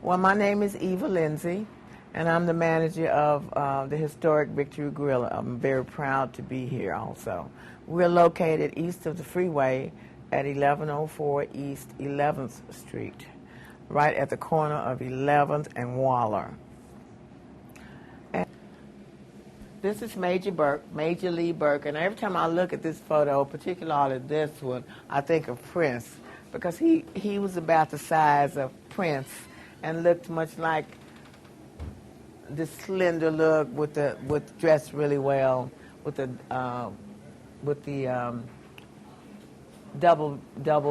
Well, my name is Eva Lindsay, and I'm the manager of the historic Victory Grill. I'm very proud to be here also. We're located east of the freeway at 1104 East 11th Street, right at the corner of 11th and Waller. And this is Major Lee Burke, and every time I look at this photo, particularly this one, I think of Prince, because he was about the size of Prince and looked much like this slender look with dressed really well with the double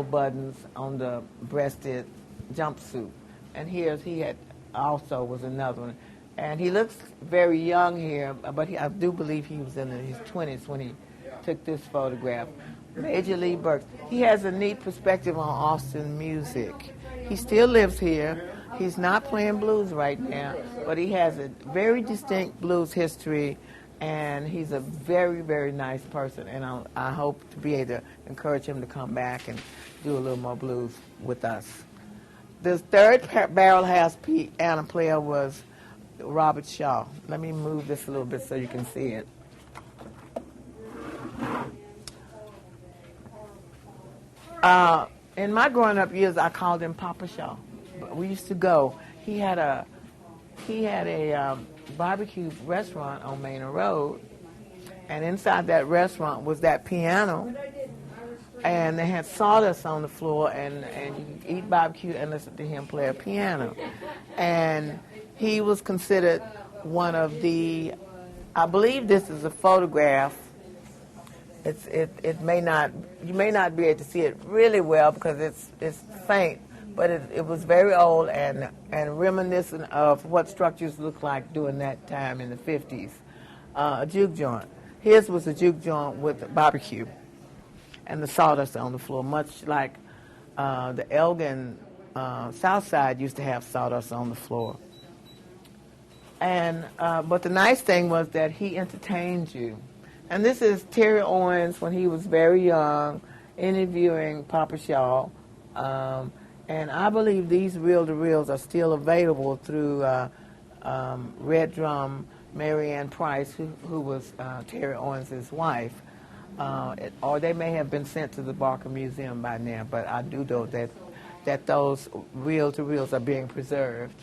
buttons on the breasted jumpsuit. And here he had also was another one. And he looks very young here, but I do believe he was in his 20s when he took this photograph. Major Lee Burkes. He has a neat perspective on Austin music. He still lives here. He's not playing blues right now, but he has a very distinct blues history, and he's a very, very nice person, and I hope to be able to encourage him to come back and do a little more blues with us. The third barrel house piano player was Robert Shaw. Let me move this a little bit so you can see it. In my growing up years, I called him Papa Shaw. We used to go. He had a barbecue restaurant on Manor Road, and inside that restaurant was that piano, and they had sawdust on the floor, and you could eat barbecue and listen to him play a piano. And he was considered one of the, I believe this is a photograph. It may not, you may not be able to see it really well because it's faint, but it was very old and reminiscent of what structures looked like during that time in the 50s. A juke joint. His was a juke joint with a barbecue and the sawdust on the floor, much like the Elgin South Side used to have sawdust on the floor. And but the nice thing was that he entertained you. And this is Terry Owens when he was very young, interviewing Papa Shaw. And I believe these reel-to-reels are still available through Red Drum, Marianne Price, who was Terry Owens' wife. Or they may have been sent to the Barker Museum by now, but I do know that those reel-to-reels are being preserved.